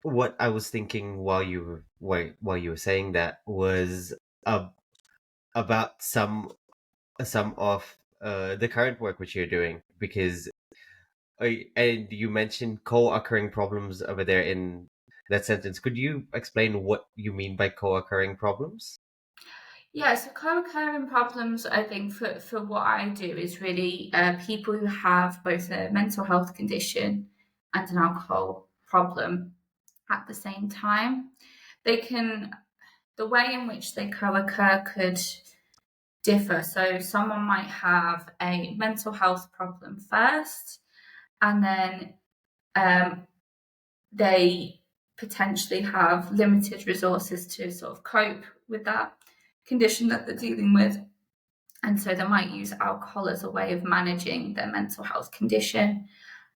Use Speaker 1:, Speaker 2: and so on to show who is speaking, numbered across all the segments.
Speaker 1: what I was thinking while you were saying that was uh, about some of the current work which you're doing, because and you mentioned co-occurring problems over there in that sentence. Could you explain what you mean by co-occurring problems?
Speaker 2: Yeah, so co-occurring problems, I think, for what I do is really people who have both a mental health condition and an alcohol problem at the same time. They can, the way in which they co-occur could differ. So someone might have a mental health problem first, and then um, they potentially have limited resources to sort of cope with that condition that they're dealing with. And so they might use alcohol as a way of managing their mental health condition.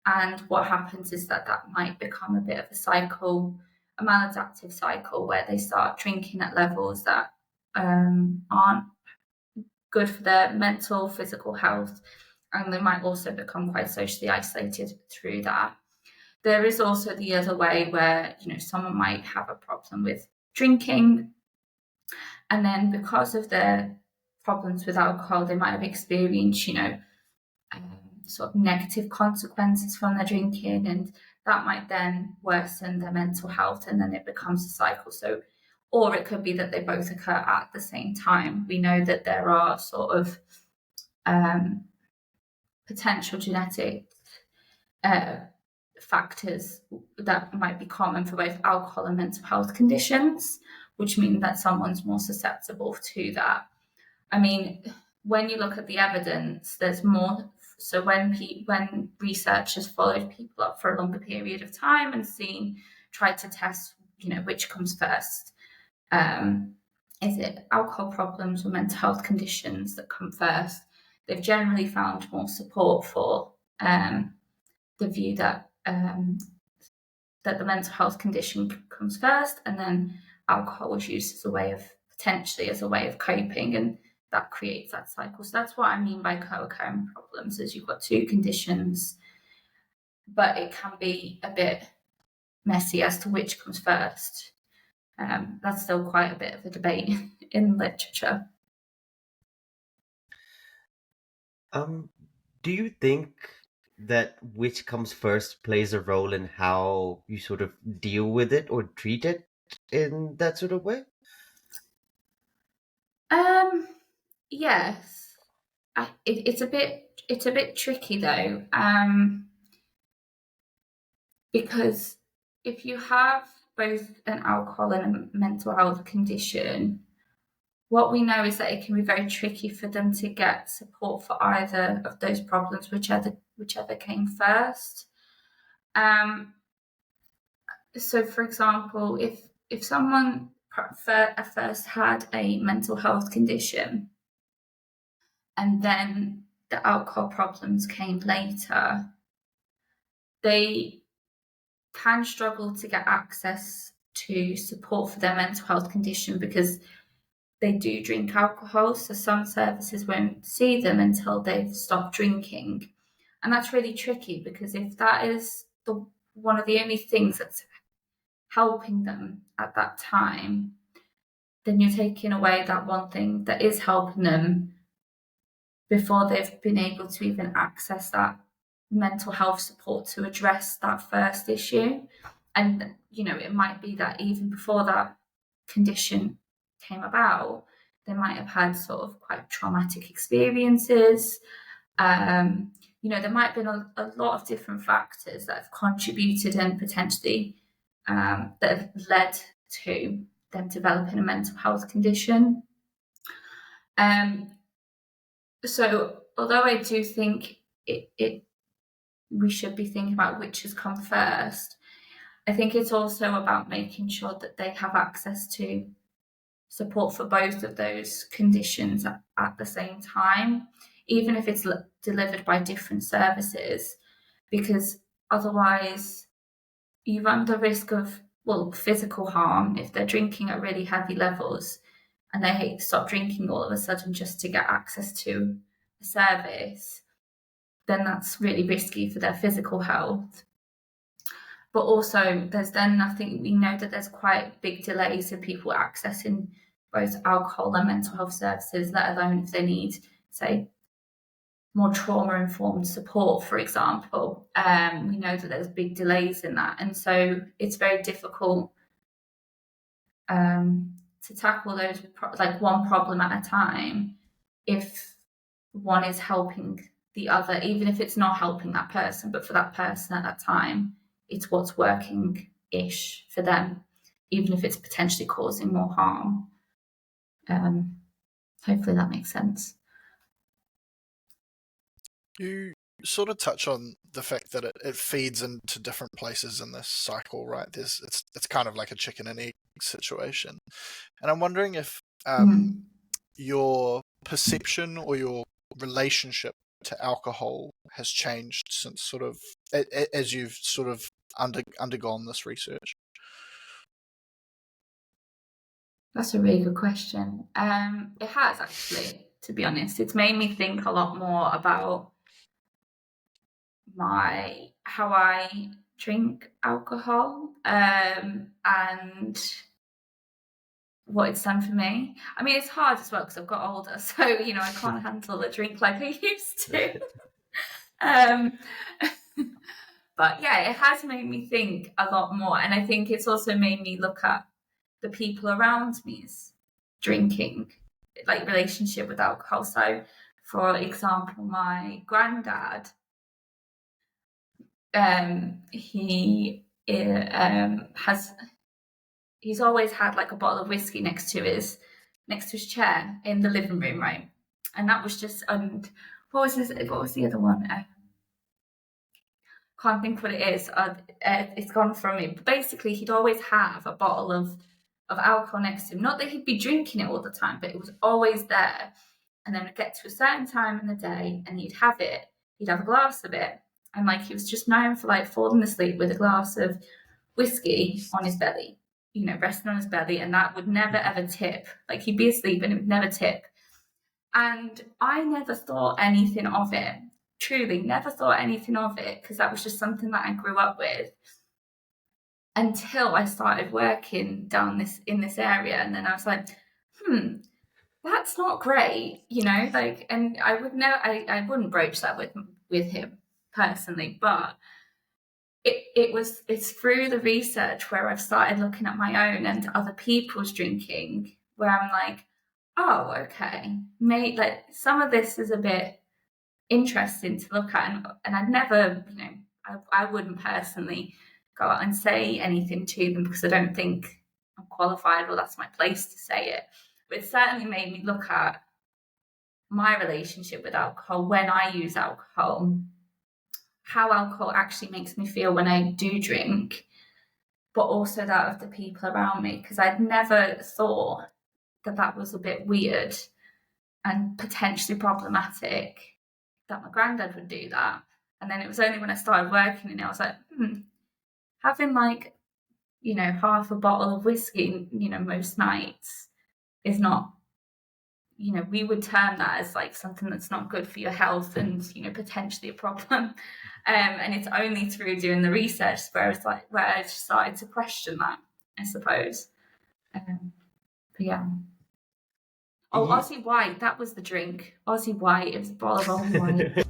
Speaker 2: And what happens is that that might become a bit of a cycle, a maladaptive cycle, where they start drinking at levels that aren't good for their mental, physical health. And they might also become quite socially isolated through that. There is also the other way where, someone might have a problem with drinking, and then because of their problems with alcohol, they might have experienced, sort of negative consequences from their drinking, and that might then worsen their mental health, and then it becomes a cycle. So, or it could be that they both occur at the same time. We know that there are sort of um, potential genetic uh, factors that might be common for both alcohol and mental health conditions, which mean that someone's more susceptible to that. I mean, when you look at the evidence, there's more. So when researchers followed people up for a longer period of time and tried to test, which comes first. Um, is it alcohol problems or mental health conditions that come first? They've generally found more support for the view that the mental health condition comes first, and then alcohol was used as a way of potentially as a way of coping, and that creates that cycle. So that's what I mean by co-occurring problems: is you've got two conditions, but it can be a bit messy as to which comes first. That's still quite a bit of a debate in literature.
Speaker 1: Um, do you think that which comes first plays a role in how you sort of deal with it or treat it in that sort of way?
Speaker 2: Um, yes, it's a bit tricky though. Because if you have both an alcohol and a mental health condition, what we know is that it can be very tricky for them to get support for either of those problems, whichever came first. Um, so, for example, if someone first had a mental health condition and then the alcohol problems came later, they can struggle to get access to support for their mental health condition because they do drink alcohol. So some services won't see them until they've stopped drinking. And that's really tricky because if that is one of the only things that's helping them at that time, then you're taking away that one thing that is helping them before they've been able to even access that mental health support to address that first issue. And, it might be that even before that condition came about, they might have had sort of quite traumatic experiences. There might have been a lot of different factors that have contributed and potentially that have led to them developing a mental health condition. Um, so, although I do think it we should be thinking about which has come first, I think it's also about making sure that they have access to support for both of those conditions at the same time, even if it's delivered by different services, because otherwise you run the risk of, well, physical harm if they're drinking at really heavy levels and they stop drinking all of a sudden just to get access to a service, then that's really risky for their physical health. But also, there's then nothing, we know that there's quite big delays in people accessing both alcohol and mental health services, let alone if they need, say, more trauma-informed support, for example. We know that there's big delays in that. And so it's very difficult to tackle those, like one problem at a time, if one is helping the other, even if it's not helping that person, but for that person at that time, it's what's working-ish for them, even if it's potentially causing more harm. Hopefully that makes sense.
Speaker 3: You sort of touch on the fact that it feeds into different places in this cycle, right? It's kind of like a chicken and egg situation. And I'm wondering if your perception or your relationship to alcohol has changed since sort of as you've sort of undergone this research.
Speaker 2: That's a really good question. It has, actually, to be honest. It's made me think a lot more about how I drink alcohol, and what it's done for me. I mean, it's hard as well because I've got older, so I can't handle a drink like I used to. But yeah, it has made me think a lot more, and I think it's also made me look at the people around me's drinking, like relationship with alcohol. So, for example, my granddad, he's always had like a bottle of whiskey next to his chair in the living room, right? And that was just, and what was the other one? Can't think what it is. It's gone from me. But basically, he'd always have a bottle of alcohol next to him. Not that he'd be drinking it all the time, but it was always there. And then we'd get to a certain time in the day, and he'd have it. He'd have a glass of it, and like he was just known for like falling asleep with a glass of whiskey on his belly, resting on his belly, and that would never ever tip. Like he'd be asleep and it would never tip. And I never thought anything of it. Truly, never thought anything of it, because that was just something that I grew up with until I started working in this area, and then I was like, that's not great, like, and I I wouldn't broach that with him personally, but it's through the research where I've started looking at my own and other people's drinking, where I'm like, oh, okay, like some of this is a bit interesting to look at, and I'd never, I wouldn't personally go out and say anything to them because I don't think I'm qualified or that's my place to say it. But it certainly made me look at my relationship with alcohol when I use alcohol, how alcohol actually makes me feel when I do drink, but also that of the people around me, because I'd never thought that was a bit weird and potentially problematic that my granddad would do that. And then it was only when I started working and I was like, having like, half a bottle of whiskey, most nights is not, we would term that as like something that's not good for your health and, potentially a problem. And it's only through doing the research where I started to question that, I suppose. But yeah. Oh, Aussie White, that was the drink. Aussie White, it was a bottle of Aussie White.